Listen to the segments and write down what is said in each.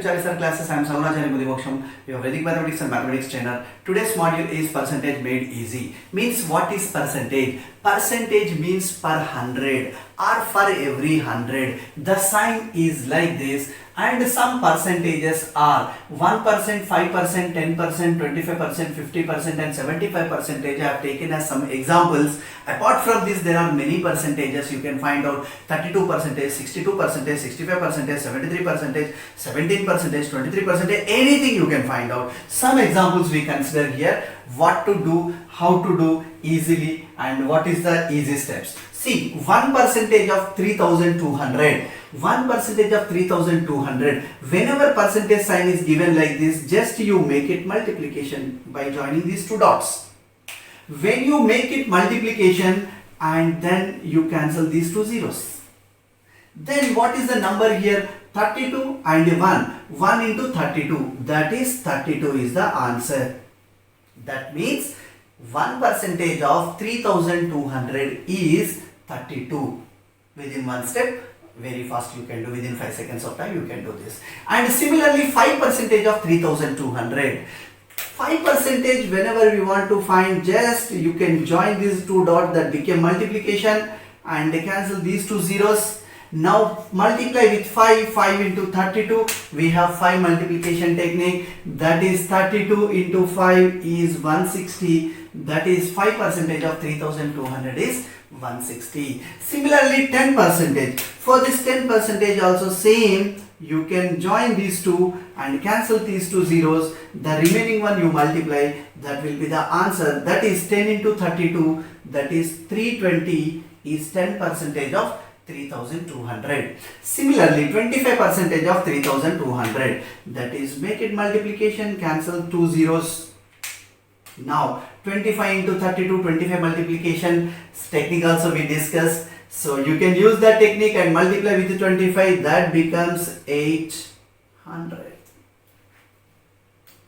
Chalisar classes. I am Samunacharya Mudimoksham, your Vedic Mathematics and Mathematics trainer. Today's module is percentage made easy. Means what is percentage? Percentage means per 100 or for every 100. The sign is like this, and some percentages are 1%, 5%, 10%, 25%, 50% and 75%. I have taken as some examples. Apart from this, there are many percentages. You can find out 32%, 62%, 65%, 73%, 17%, 23%, anything you can find out. Some examples we consider here, what to do, how to do easily, and what is the easy steps. See, 1% of 3200. 1% of 3200. Whenever percentage sign is given like this, just you make it multiplication by joining these two dots. When you make it multiplication and then you cancel these two zeros, then what is the number here? 32 and 1. 1 into 32, that is 32 is the answer. That means 1% of 3200 is 32. Within one step, very fast you can do, within 5 seconds of time you can do this. And similarly 5% of 3200. 5% whenever we want to find, just you can join these two dots that became multiplication and cancel these two zeros. Now multiply with 5, 5 into 32, we have 5 multiplication technique, that is 32 into 5 is 160, that is 5% of 3200 is 160. Similarly 10%, for this 10% also same, you can join these two and cancel these two zeros, the remaining one you multiply, that will be the answer, that is 10 into 32, that is 320 is 10% of 3200. Similarly 25% of 3200, that is make it multiplication, cancel two zeros. Now 25 into 32, 25 multiplication technique also we discussed. So you can use that technique and multiply with 25, that becomes 800.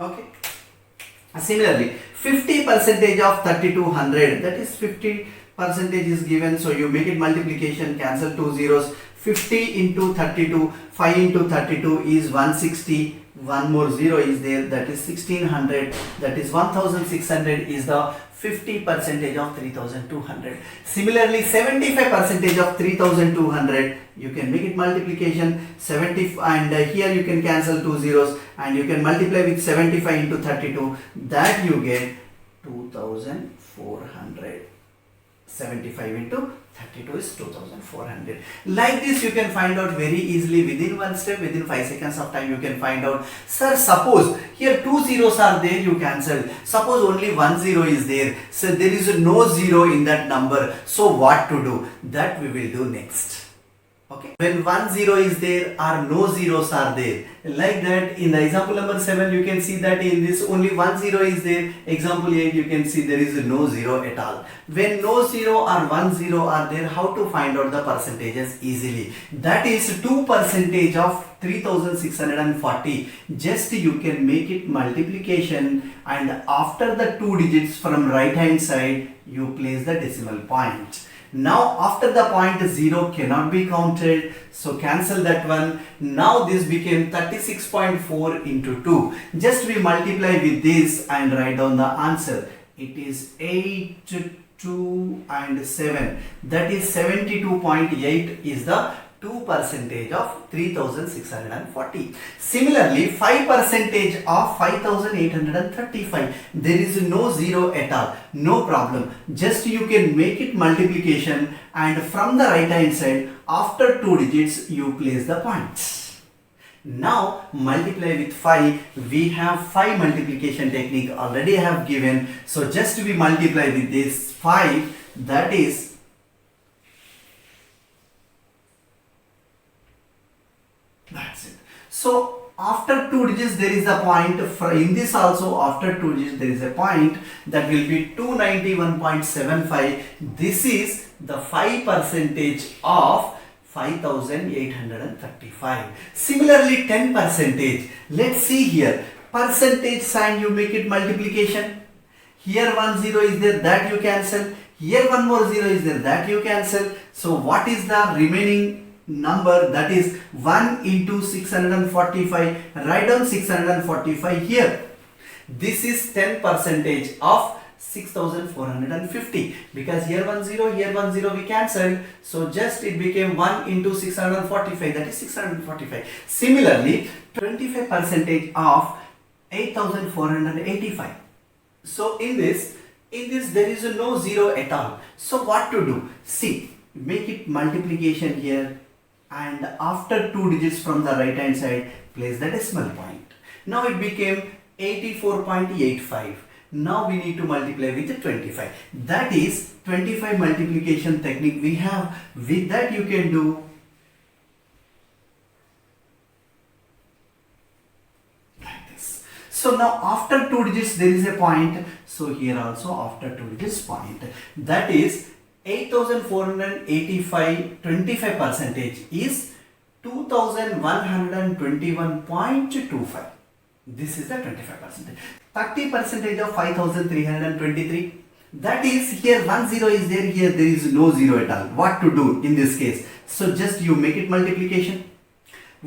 Okay. Similarly 50% of 3200, that is 50% is given, so you make it multiplication, cancel two zeros. 50 into 32, 5 into 32 is 160, one more zero is there, that is 1600, that is 1600 is the 50% of 3200. Similarly 75% of 3200, you can make it multiplication 70, and here you can cancel two zeros and you can multiply with 75 into 32, that you get 2400. 75 into 32 is 2400. Like this you can find out very easily within one step, within 5 seconds of time you can find out. Sir, suppose here two zeros are there, you cancel. Suppose only one zero is there, so there is no zero in that number. So what to do? That we will do next. Okay, when one zero is there or no zeros are there, like that in the example number 7 you can see that in this only one zero is there. Example 8 you can see there is no zero at all. When no zero or one zero are there, how to find out the percentages easily? That is 2% of 3640. Just you can make it multiplication and after the two digits from right hand side you place the decimal point. Now after the point 0 cannot be counted, so cancel that one. Now this became 36.4 into 2. Just we multiply with this and write down the answer. It is 8, 2 and 7. That is 72.8 is the 2% of 3640. Similarly 5% of 5835, there is no zero at all, no problem. Just you can make it multiplication and from the right hand side after two digits you place the points. Now multiply with 5, we have 5 multiplication technique already I have given, so just we multiply with this 5, that is that's it. So after two digits there is a point, in this also after two digits there is a point, that will be 291.75. This is the 5% of 5835. Similarly 10%, let's see here, percentage sign you make it multiplication, here one zero is there, that you cancel, here one more zero is there, that you cancel. So what is the remaining number, that is 1 into 645. Write down 645 here. This is 10 percentage of 6450, because here 10 we cancelled, so just it became 1 into 645, that is 645. Similarly, 25 percentage of 8485. So in this there is no zero at all. So what to do? See, make it multiplication here, and after 2 digits from the right hand side, place the decimal point. Now it became 84.85. Now we need to multiply with 25. That is 25 multiplication technique we have. With that you can do like this. So now after 2 digits there is a point. So here also after 2 digits point. That is 8485, 25 percentage is 2121.25. This is the 25%. 30 percentage of 5323. That is, here 10 is there, here there is no zero at all. What to do in this case? So just you make it multiplication.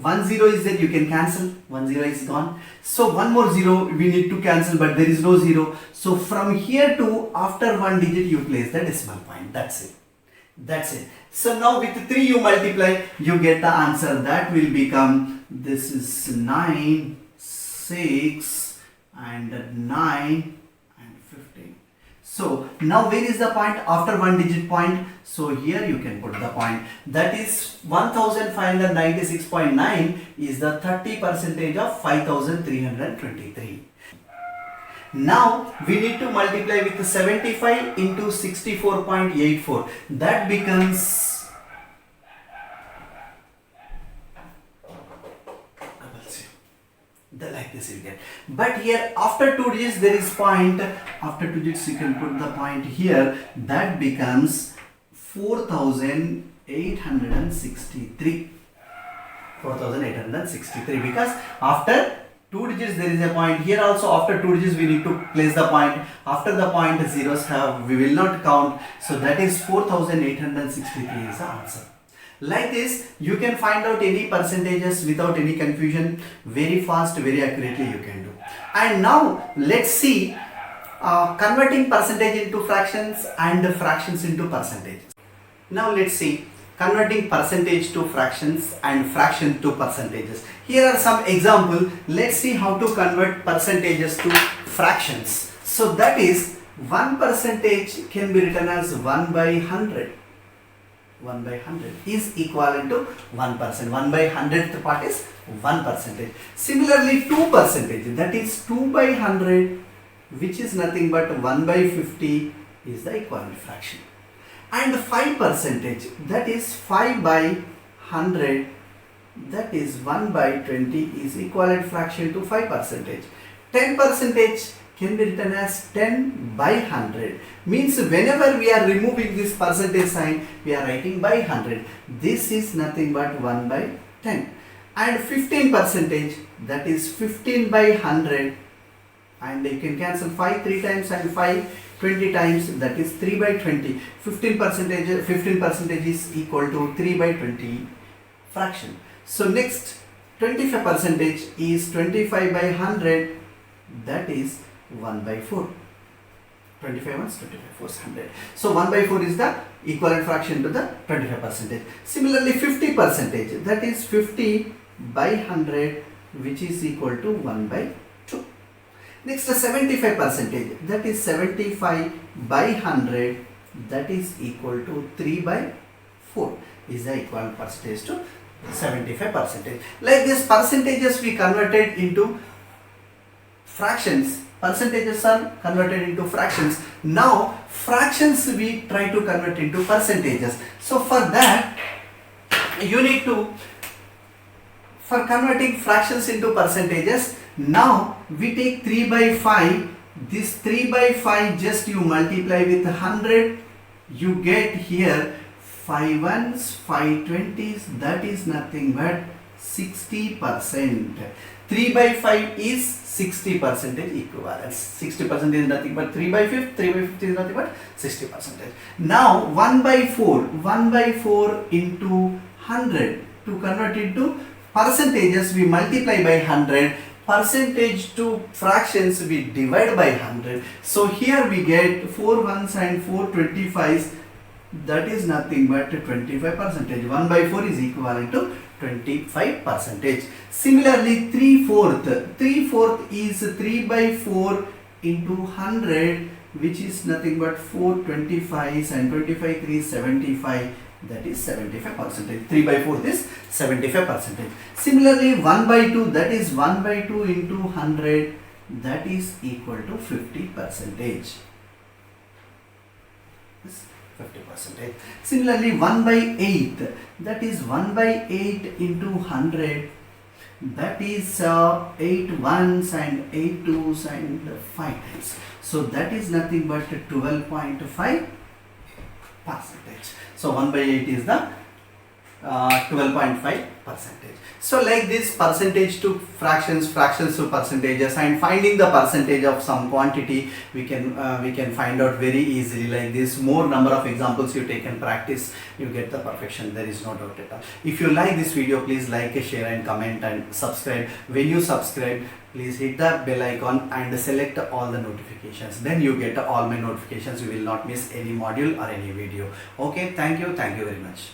10 is there, you can cancel. 10 is gone. So one more zero we need to cancel, but there is no zero. So from here to after 1 digit you place the decimal point. That's it. That's it. So now with 3 you multiply, you get the answer. That will become, this is 9, 6 and 9 and 15. So now where is the point? After 1 digit point. So here you can put the point. That is 1596.9 is the 30 percentage of 5323. Now we need to multiply with 75 into 64.84. That becomes like this you get. But here after 2 digits there is point. After 2 digits you can put the point here. That becomes 4863. 4863, because after 2 digits there is a point. Here also after 2 digits we need to place the point. After the point zeros we will not count. So that is 4863 is the answer. Like this, you can find out any percentages without any confusion. Very fast, very accurately you can do. And now let's see converting percentage into fractions and fractions into percentage. Now let's see converting percentage to fractions and fraction to percentages. Here are some examples. Let's see how to convert percentages to fractions. So that is 1 percentage can be written as 1 by 100. 1 by 100 is equivalent to 1%. 1 by 100th part is 1 percentage. Similarly, 2 percentage, that is 2 by 100, which is nothing but 1 by 50 is the equivalent fraction. And 5 percentage, that is 5 by 100, that is 1 by 20 is equivalent fraction to 5 percentage. 10 percentage can be written as 10 by 100. Means whenever we are removing this percentage sign, we are writing by 100. This is nothing but 1 by 10. And 15 percentage, that is 15 by 100. And you can cancel 5 3 times and 5 20 times, that is 3 by 20. 15 percentage is equal to 3 by 20 fraction. So next 25 percentage is 25 by 100, that is 1 by 4. 25 ones, 25 fours, 100. So 1 by 4 is the equivalent fraction to the 25 percentage. Similarly 50 percentage, that is 50 by 100, which is equal to 1 by 2. Next 75 percentage, that is 75 by 100, that is equal to 3 by 4 is the equivalent percentage to 75 percentage. Like this, percentages we converted into fractions. Percentages are converted into fractions. Now fractions we try to convert into percentages. So for that you need to, for converting fractions into percentages, now we take 3 by 5. This 3 by 5 just you multiply with 100, you get here 5 ones, 5 20s, that is nothing but 60%. 3 by 5 is 60% equivalence. 60% is nothing but 3 by 5. 3 by 50 is nothing but 60%. Now 1 by 4. 1 by 4 into 100. To convert it to percentages, we multiply by 100. Percentage to fractions, we divide by 100. So here we get 4 ones and 4 25s. That is nothing but 25 percentage. 1 by 4 is equivalent to 25 percentage. Similarly, 3/4. 3/4 is 3 by 4 into 100, which is nothing but 4 25s, and 25 3 75. That is 75 percentage. 3 by 4 is 75 percentage. Similarly, 1 by 2, that is 1 by 2 into 100, that is equal to 50 percentage. 50 percentage. Similarly, 1 by 8, that is 1 by 8 into 100, that is 8 ones and 8 twos and 5 times. So that is nothing but 12.5 percentage. So 1 by 8 is the 12.5 percentage. So like this, percentage to fractions, fractions to percentages, and finding the percentage of some quantity, we can find out very easily like this. More number of examples you take and practice, you get the perfection. There is no doubt at all. If you like this video, please like, share and comment and subscribe. When you subscribe, please hit the bell icon and select all the notifications. Then you get all my notifications. You will not miss any module or any video. Okay, thank you very much.